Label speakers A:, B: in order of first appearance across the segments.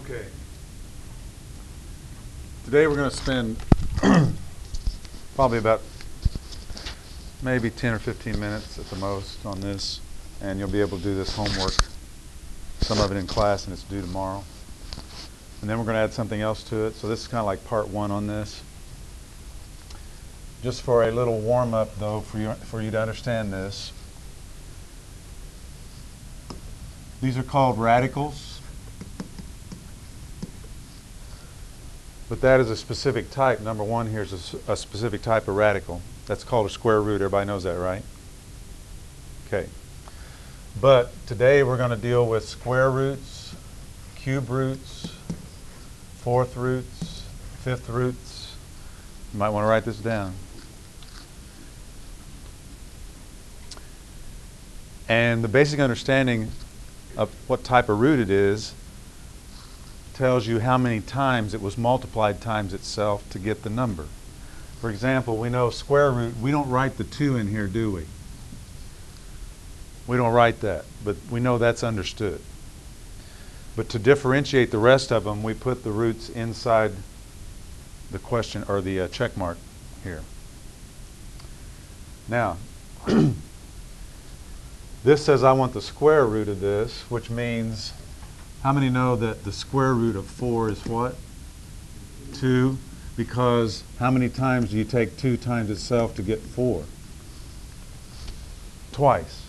A: Okay. Today we're going to spend probably about maybe 10 or 15 minutes at the most on this, and you'll be able to do this homework, some of it in class, and it's due tomorrow. And then we're going to add something else to it. So this is kind of like part one on this. Just for a little warm-up, though, for you to understand this. These are called radicals. But that is a specific type. Number one here is a specific type of radical. That's called a square root. Everybody knows that, right? Okay. But today we're going to deal with square roots, cube roots, fourth roots, fifth roots. You might want to write this down. And the basic understanding of what type of root it is tells you how many times it was multiplied times itself to get the number. For example, we know square root, we don't write the 2 in here, do we? We don't write that, but we know that's understood. But to differentiate the rest of them, we put the roots inside the question, or the check mark here. Now, this says I want the square root of this, which means, how many know that the square root of 4 is what? 2. Because how many times do you take 2 times itself to get 4? Twice.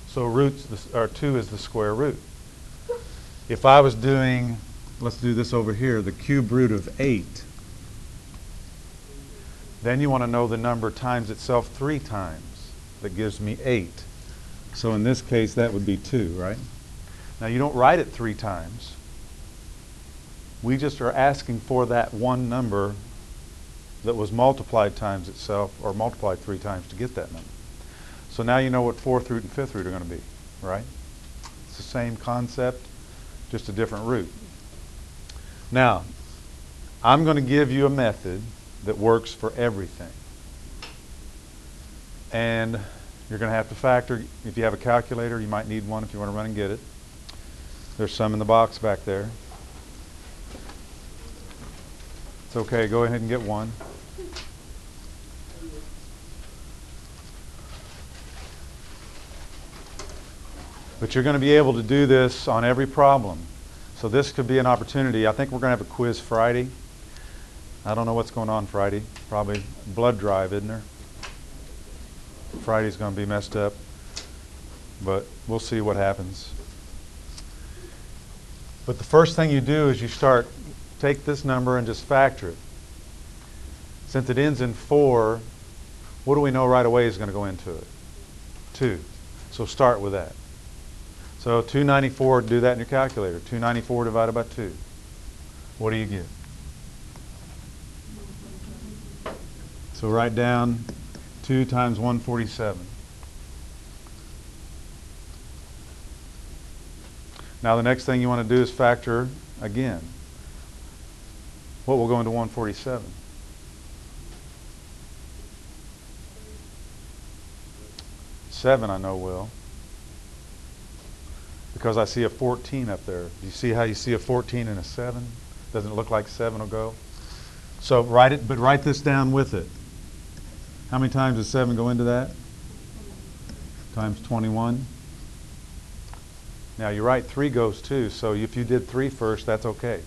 A: So 2 is the square root. If I was doing, let's do this over here, the cube root of 8, then you want to know the number times itself 3 times. That gives me 8. So in this case, that would be 2, right? Now you don't write it 3 times. We just are asking for that one number that was multiplied times itself, or multiplied 3 times to get that number. So now you know what fourth root and fifth root are going to be, right? It's the same concept, just a different root. Now, I'm going to give you a method that works for everything. And you're going to have to factor. If you have a calculator, you might need one if you want to run and get it. There's some in the box back there. It's okay, go ahead and get one. But you're going to be able to do this on every problem. So this could be an opportunity. I think we're going to have a quiz Friday. I don't know what's going on Friday. Probably blood drive, isn't there? Friday's going to be messed up. But we'll see what happens. But the first thing you do is you take this number and just factor it. Since it ends in 4, what do we know right away is going to go into it? 2. So start with that. So 294, do that in your calculator. 294 divided by 2. What do you get? So write down 2 times 147. Now the next thing you want to do is factor again. What will go into 147? 7 I know will. Because I see a 14 up there. Do you see how you see a 14 and a 7? Doesn't it look like 7 will go? So write it, but write this down with it. How many times does 7 go into that? Times 21. Now you write 3 goes too, so if you did 3 first, that's okay.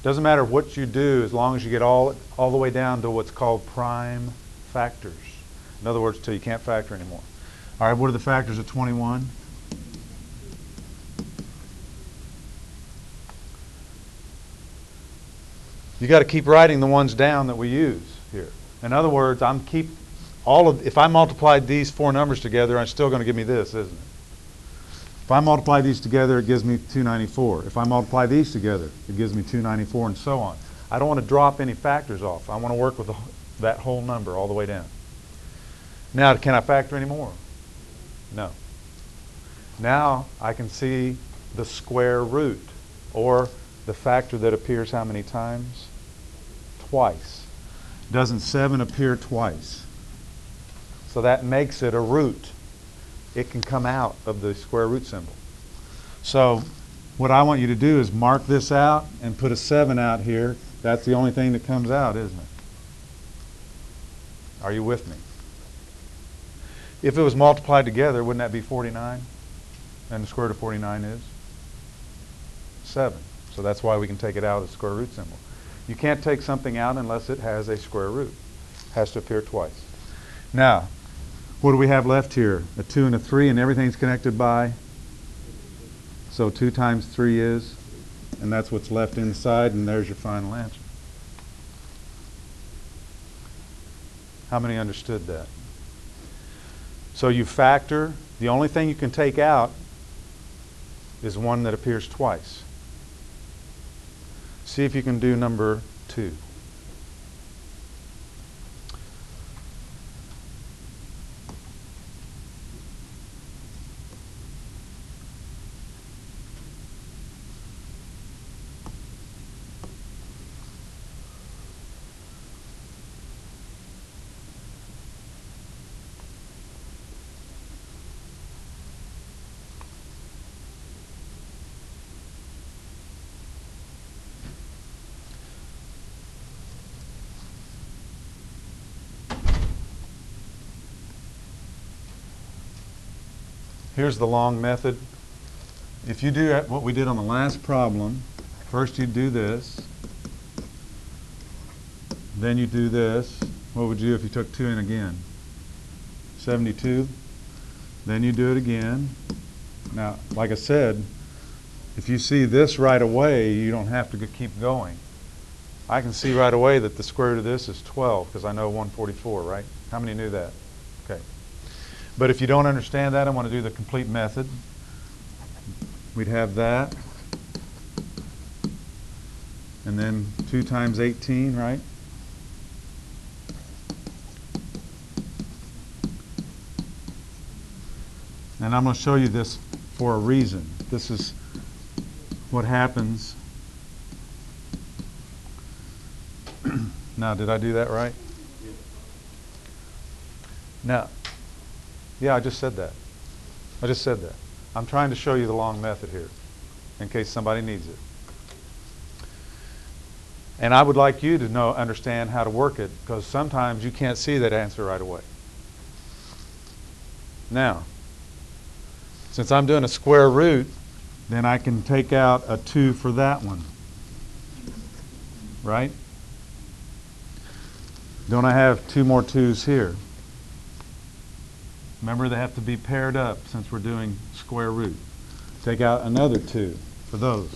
A: Doesn't matter what you do as long as you get all the way down to what's called prime factors. In other words, till you can't factor anymore. All right, what are the factors of 21? You got to keep writing the ones down that we use here. In other words, if I multiplied these 4 numbers together, it's still going to give me this, isn't it? If I multiply these together, it gives me 294. If I multiply these together, it gives me 294, and so on. I don't want to drop any factors off. I want to work with that whole number all the way down. Now, can I factor any more? No. Now I can see the square root, or the factor that appears how many times? Twice. Doesn't 7 appear twice? So that makes it a root. It can come out of the square root symbol. So what I want you to do is mark this out and put a 7 out here. That's the only thing that comes out, isn't it? Are you with me? If it was multiplied together, wouldn't that be 49? And the square root of 49 is 7. So that's why we can take it out of the square root symbol. You can't take something out unless it has a square root. It has to appear twice. Now, what do we have left here? A 2 and a 3, and everything's connected by? So 2 times 3 is? And that's what's left inside, and there's your final answer. How many understood that? So you factor. The only thing you can take out is one that appears twice. See if you can do number 2. Here's the long method. If you do what we did on the last problem, first you do this, then you do this. What would you do if you took 2 in again? 72. Then you do it again. Now, like I said, if you see this right away, you don't have to keep going. I can see right away that the square root of this is 12 because I know 144, right? How many knew that? Okay. But if you don't understand that, I want to do the complete method. We'd have that. And then 2 times 18, right? And I'm going to show you this for a reason. This is what happens. Now, did I do that right? Now, yeah, I just said that. I just said that. I'm trying to show you the long method here in case somebody needs it. And I would like you to understand how to work it because sometimes you can't see that answer right away. Now, since I'm doing a square root, then I can take out a 2 for that one. Right? Don't I have 2 more 2's here? Remember, they have to be paired up since we're doing square root. Take out another 2 for those.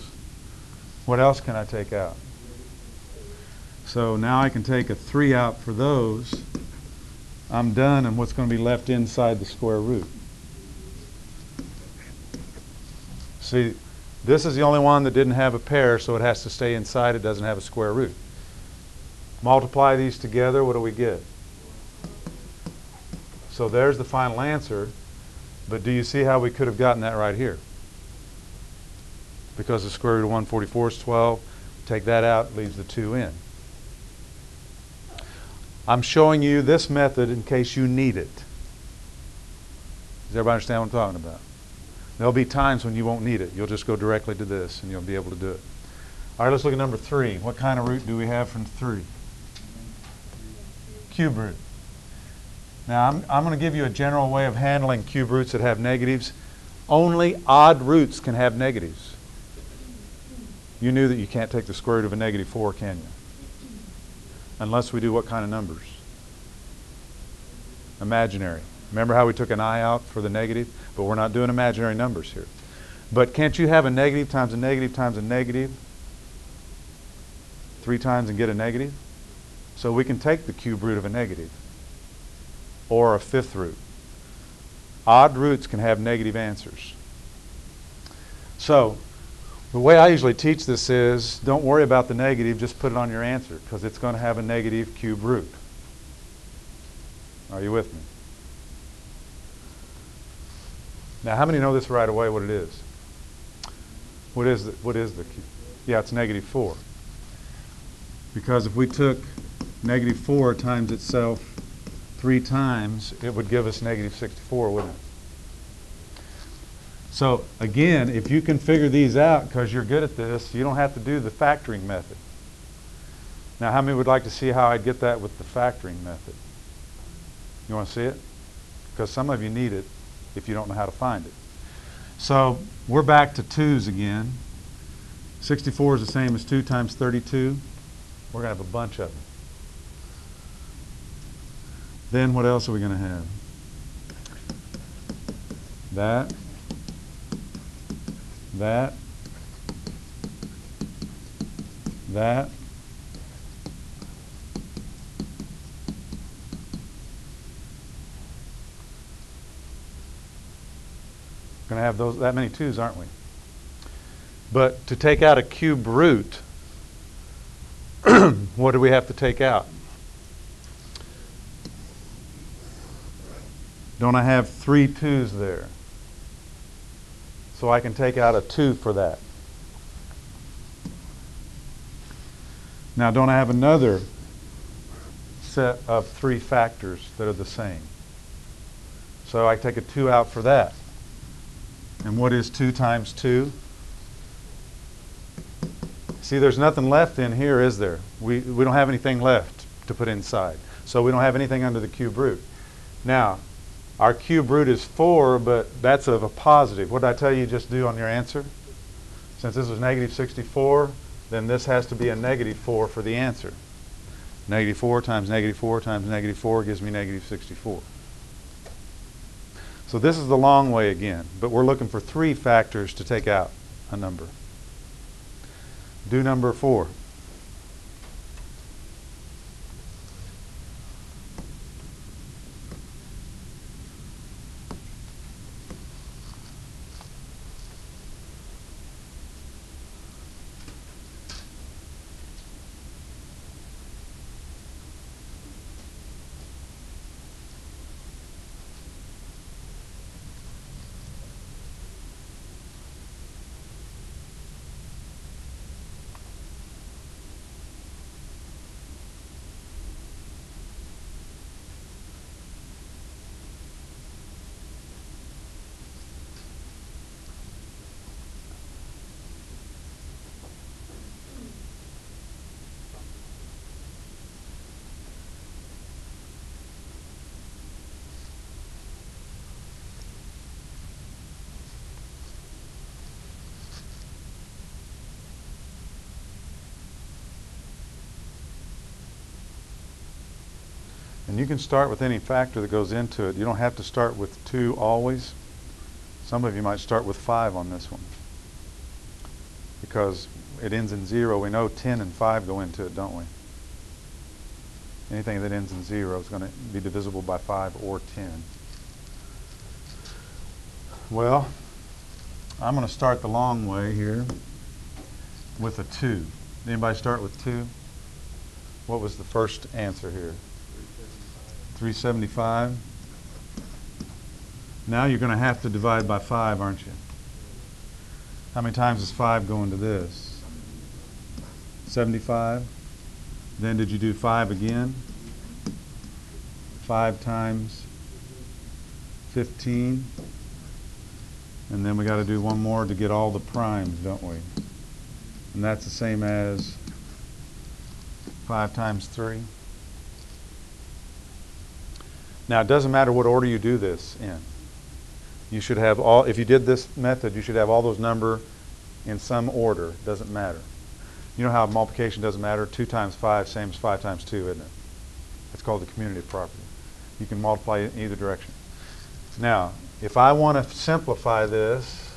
A: What else can I take out? So now I can take a 3 out for those. I'm done, and what's going to be left inside the square root? See, this is the only one that didn't have a pair, so it has to stay inside. It doesn't have a square root. Multiply these together, what do we get? So there's the final answer, but do you see how we could have gotten that right here? Because the square root of 144 is 12, take that out, leaves the 2 in. I'm showing you this method in case you need it. Does everybody understand what I'm talking about? There'll be times when you won't need it. You'll just go directly to this and you'll be able to do it. All right, let's look at number 3. What kind of root do we have from 3? Cube root. Now, I'm going to give you a general way of handling cube roots that have negatives. Only odd roots can have negatives. You knew that you can't take the square root of a -4, can you? Unless we do what kind of numbers? Imaginary. Remember how we took an I out for the negative? But we're not doing imaginary numbers here. But can't you have a negative times a negative times a negative 3 times and get a negative? So we can take the cube root of a negative. Or a 5th root. Odd roots can have negative answers. So, the way I usually teach this is, don't worry about the negative, just put it on your answer, because it's going to have a negative cube root. Are you with me? Now, how many know this right away, what it is? What is the cube? Yeah, it's -4. Because if we took -4 times itself 3 times, it would give us -64, wouldn't it? So again, if you can figure these out because you're good at this, you don't have to do the factoring method. Now, how many would like to see how I'd get that with the factoring method? You want to see it? Because some of you need it if you don't know how to find it. So we're back to 2's again. 64 is the same as 2 times 32. We're going to have a bunch of them. Then what else are we going to have? That. Going to have that many 2's, aren't we? But to take out a cube root, what do we have to take out? Don't I have 3 2's there? So I can take out a 2 for that. Now, don't I have another set of 3 factors that are the same? So I take a 2 out for that. And what is 2 times 2? See, there's nothing left in here, is there? We don't have anything left to put inside. So we don't have anything under the cube root. Now, our cube root is 4, but that's of a positive. What did I tell you just do on your answer? Since this was negative 64, then this has to be a negative 4 for the answer. Negative 4 times negative 4 times negative 4 gives me negative 64. So this is the long way again, but we're looking for 3 factors to take out a number. Do number 4. And you can start with any factor that goes into it. You don't have to start with 2 always. Some of you might start with 5 on this one, because it ends in 0. We know 10 and 5 go into it, don't we? Anything that ends in 0 is going to be divisible by 5 or 10. Well, I'm going to start the long way here with a 2. Anybody start with 2? What was the first answer here? 375. Now you're going to have to divide by 5, aren't you? How many times does 5 go into this? 75. Then did you do 5 again? 5 times 15. And then we got to do one more to get all the primes, don't we? And that's the same as 5 times 3. Now, it doesn't matter what order you do this in. You should have all, if you did this method, you should have all those numbers in some order. It doesn't matter. You know how multiplication doesn't matter? 2 times 5, same as 5 times 2, isn't it? That's called the commutative property. You can multiply it in either direction. Now, if I want to simplify this,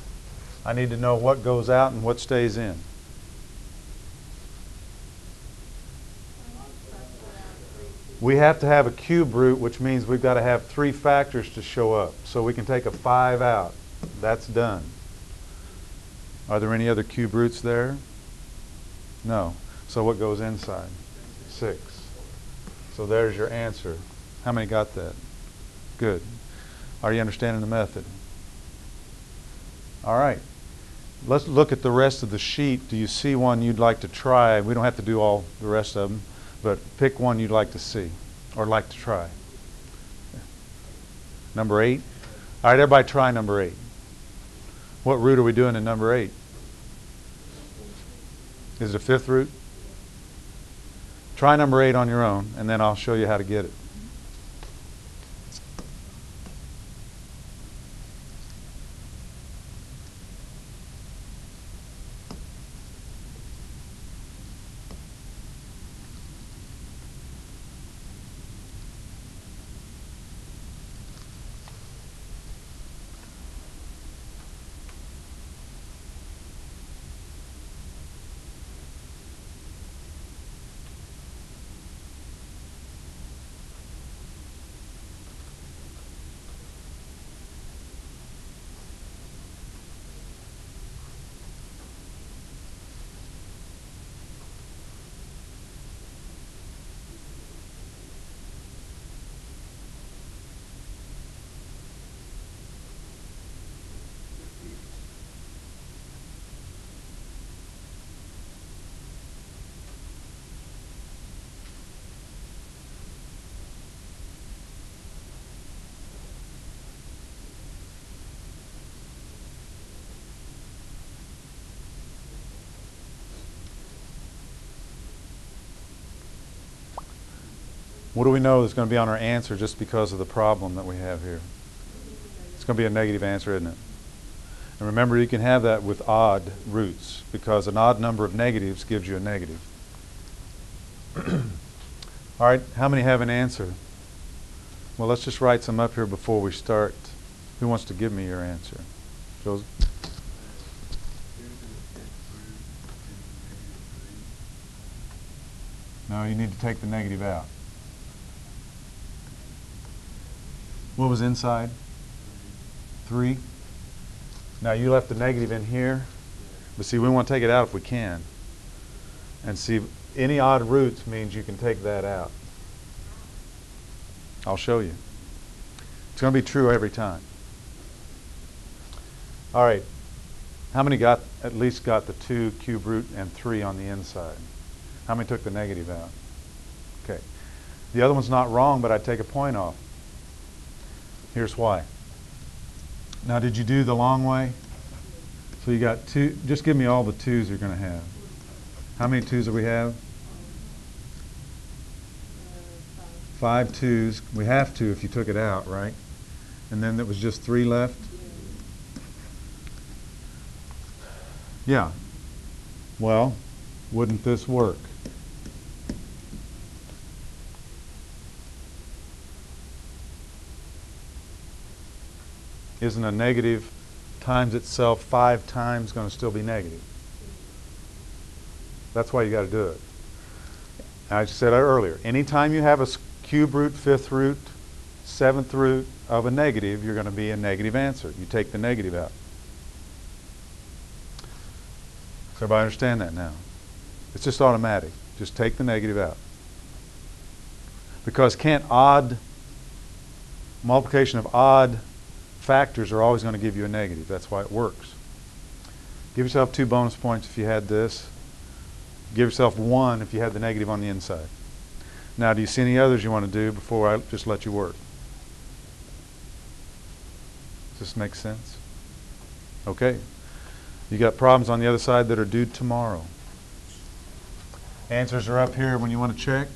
A: I need to know what goes out and what stays in. We have to have a cube root, which means we've got to have 3 factors to show up. So we can take a 5 out. That's done. Are there any other cube roots there? No. So what goes inside? 6. So there's your answer. How many got that? Good. Are you understanding the method? All right. Let's look at the rest of the sheet. Do you see one you'd like to try? We don't have to do all the rest of them. But pick one you'd like to see or like to try. Number 8. All right, everybody try number 8. What root are we doing in number 8? Is it a fifth root? Try number 8 on your own, and then I'll show you how to get it. What do we know is going to be on our answer just because of the problem that we have here? It's going to be a negative answer, isn't it? And remember, you can have that with odd roots because an odd number of negatives gives you a negative. All right, how many have an answer? Well, let's just write some up here before we start. Who wants to give me your answer? Joseph? No, you need to take the negative out. What was inside? 3. Now you left the negative in here, but see, we want to take it out if we can. And see, any odd roots means you can take that out. I'll show you. It's going to be true every time. All right. How many at least got the 2 cube root and 3 on the inside? How many took the negative out? Okay. The other one's not wrong, but I'd take a point off. Here's why. Now, did you do the long way? So you got 2. Just give me all the 2's you're going to have. How many 2's do we have? 5 2's. We have to if you took it out, right? And then there was just 3 left? Yeah. Well, wouldn't this work? Isn't a negative times itself 5 times going to still be negative? That's why you got to do it. I said earlier, anytime you have a cube root, 5th root, 7th root of a negative, you're going to be a negative answer. You take the negative out. Does everybody understand that now? It's just automatic. Just take the negative out. Because multiplication of odd factors are always going to give you a negative. That's why it works. Give yourself 2 bonus points if you had this. Give yourself 1 if you had the negative on the inside. Now, do you see any others you want to do before I just let you work? Does this make sense? Okay. You got problems on the other side that are due tomorrow. Answers are up here when you want to check.